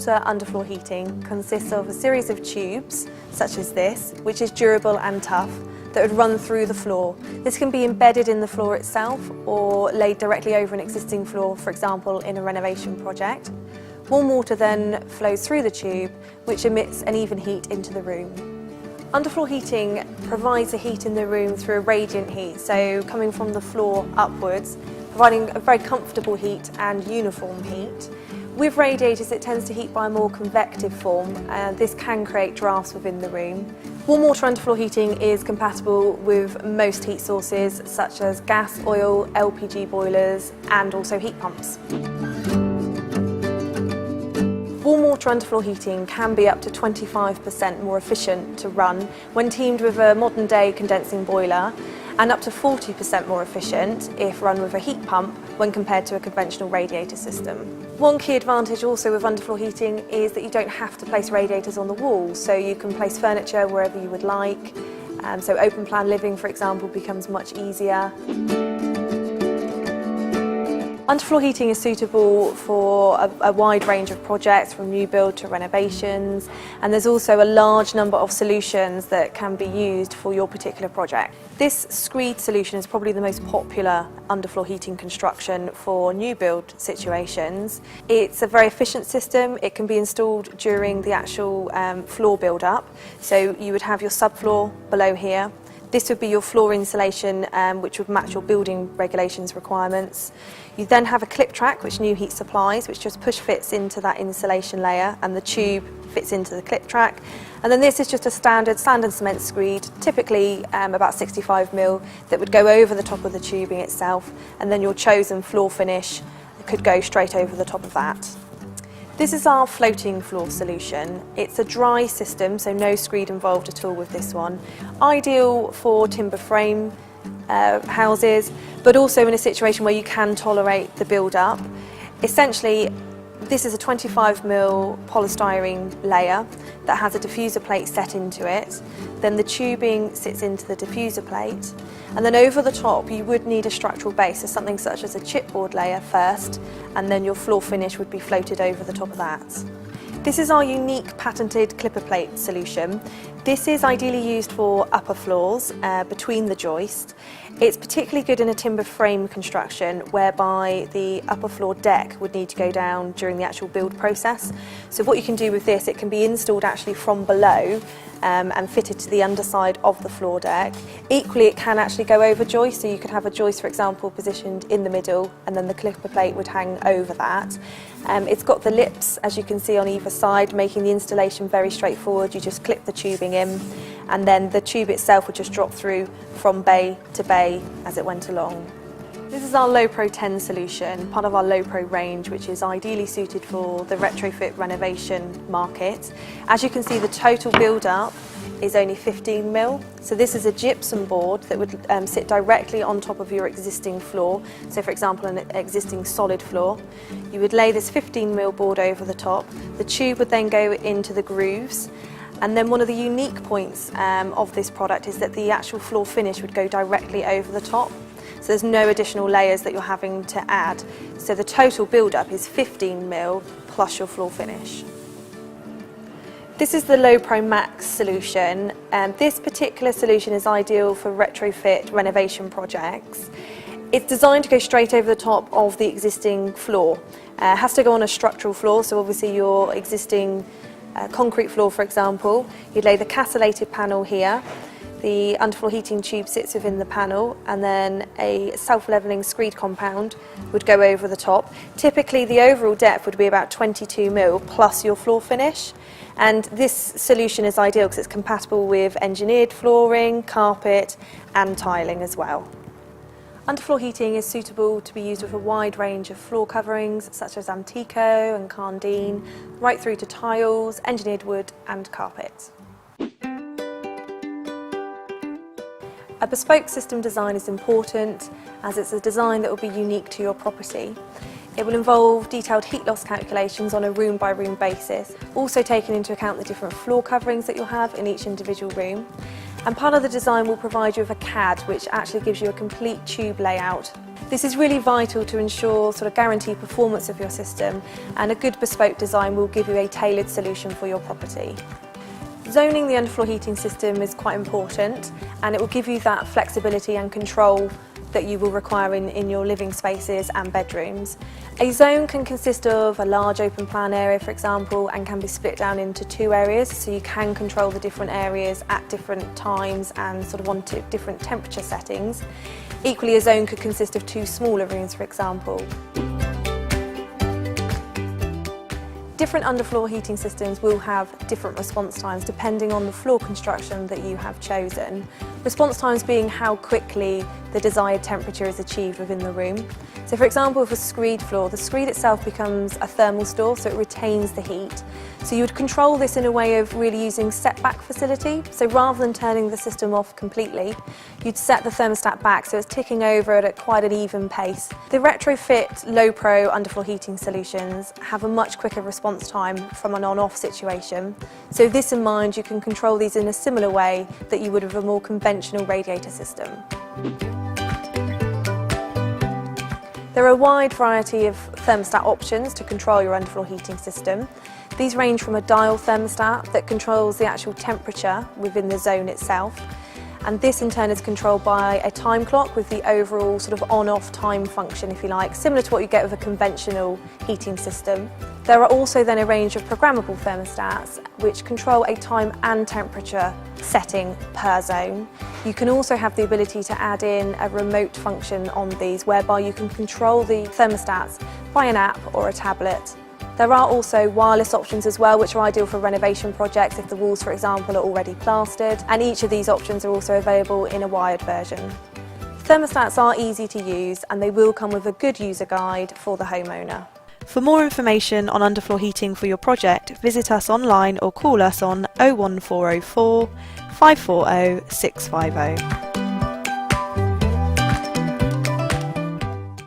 underwater underfloor heating consists of a series of tubes, such as this, which is durable and tough, that would run through the floor. This can be embedded in the floor itself or laid directly over an existing floor, for example in a renovation project. Warm water then flows through the tube, which emits an even heat into the room. Underfloor heating provides the heat in the room through a radiant heat, so coming from the floor upwards, providing a very comfortable heat and uniform heat. With radiators, it tends to heat by a more convective form, and this can create drafts within the room. Warm water underfloor heating is compatible with most heat sources, such as gas, oil, LPG boilers, and also heat pumps. Warm water underfloor heating can be up to 25% more efficient to run when teamed with a modern day condensing boiler, and up to 40% more efficient if run with a heat pump when compared to a conventional radiator system. One key advantage also with underfloor heating is that you don't have to place radiators on the walls, so you can place furniture wherever you would like. So open plan living, for example, becomes much easier. Underfloor heating is suitable for a wide range of projects, from new build to renovations, and there's also a large number of solutions that can be used for your particular project. This screed solution is probably the most popular underfloor heating construction for new build situations. It's a very efficient system. It can be installed during the actual floor build up, so you would have your subfloor below here. This would be your floor insulation, which would match your building regulations requirements. You then have a clip track, which New Heat supplies, which just push fits into that insulation layer, and the tube fits into the clip track. And then this is just a standard sand and cement screed, typically about 65mm, that would go over the top of the tubing itself, and then your chosen floor finish could go straight over the top of that. This is our floating floor solution. It's a dry system, so no screed involved at all with this one. Ideal for timber frame houses, but also in a situation where you can tolerate the build-up. Essentially, this is a 25mm polystyrene layer that has a diffuser plate set into it. Then the tubing sits into the diffuser plate, and then over the top you would need a structural base, so something such as a chipboard layer first, and then your floor finish would be floated over the top of that. This is our unique patented clipper plate solution. This is ideally used for upper floors between the joists. It's particularly good in a timber frame construction whereby the upper floor deck would need to go down during the actual build process. So what you can do with this, it can be installed actually from below and fitted to the underside of the floor deck. Equally, it can actually go over joists, so you could have a joist, for example, positioned in the middle, and then the clipper plate would hang over that. It's got the lips, as you can see, on either side, making the installation very straightforward. You just clip the tubing in, and then the tube itself would just drop through from bay to bay as it went along. This is our Low Pro 10 solution, part of our Low Pro range, which is ideally suited for the retrofit renovation market. As you can see, the total build-up is only 15mm. So this is a gypsum board that would sit directly on top of your existing floor. So for example, an existing solid floor. You would lay this 15mm board over the top. The tube would then go into the grooves. And then one of the unique points of this product is that the actual floor finish would go directly over the top. So there's no additional layers that you're having to add. So the total build-up is 15mm plus your floor finish. This is the Low Pro Max solution. This particular solution is ideal for retrofit renovation projects. It's designed to go straight over the top of the existing floor. It has to go on a structural floor, so obviously your existing concrete floor, for example. You'd lay the castellated panel here. The underfloor heating tube sits within the panel, and then a self-levelling screed compound would go over the top. Typically the overall depth would be about 22mm plus your floor finish, and this solution is ideal because it's compatible with engineered flooring, carpet and tiling as well. Underfloor heating is suitable to be used with a wide range of floor coverings such as Antico and Carndine, right through to tiles, engineered wood and carpet. A bespoke system design is important as it's a design that will be unique to your property. It will involve detailed heat loss calculations on a room by room basis, also taking into account the different floor coverings that you'll have in each individual room. And part of the design will provide you with a CAD, which actually gives you a complete tube layout This is really vital to ensure sort of guaranteed performance of your system, and a good bespoke design will give you a tailored solution for your property. Zoning the underfloor heating system is quite important, and it will give you that flexibility and control that you will require in your living spaces and bedrooms. A zone can consist of a large open plan area, for example, and can be split down into 2 areas, so you can control the different areas at different times and sort of on to different temperature settings. Equally, a zone could consist of 2 smaller rooms, for example. Different underfloor heating systems will have different response times depending on the floor construction that you have chosen. Response times being how quickly the desired temperature is achieved within the room. So for example, with a screed floor, the screed itself becomes a thermal store, so it retains the heat. So you would control this in a way of really using setback facility. So rather than turning the system off completely, you'd set the thermostat back so it's ticking over at quite an even pace. The retrofit low pro underfloor heating solutions have a much quicker response time from an on-off situation. So with this in mind, you can control these in a similar way that you would with a more conventional radiator system. There are a wide variety of thermostat options to control your underfloor heating system. These range from a dial thermostat that controls the actual temperature within the zone itself, and this in turn is controlled by a time clock with the overall sort of on-off time function, if you like, similar to what you get with a conventional heating system. There are also then a range of programmable thermostats which control a time and temperature setting per zone. You can also have the ability to add in a remote function on these, whereby you can control the thermostats by an app or a tablet. There are also wireless options as well, which are ideal for renovation projects if the walls, for example, are already plastered, and each of these options are also available in a wired version. Thermostats are easy to use, and they will come with a good user guide for the homeowner. For more information on underfloor heating for your project, visit us online or call us on 01404 540 650.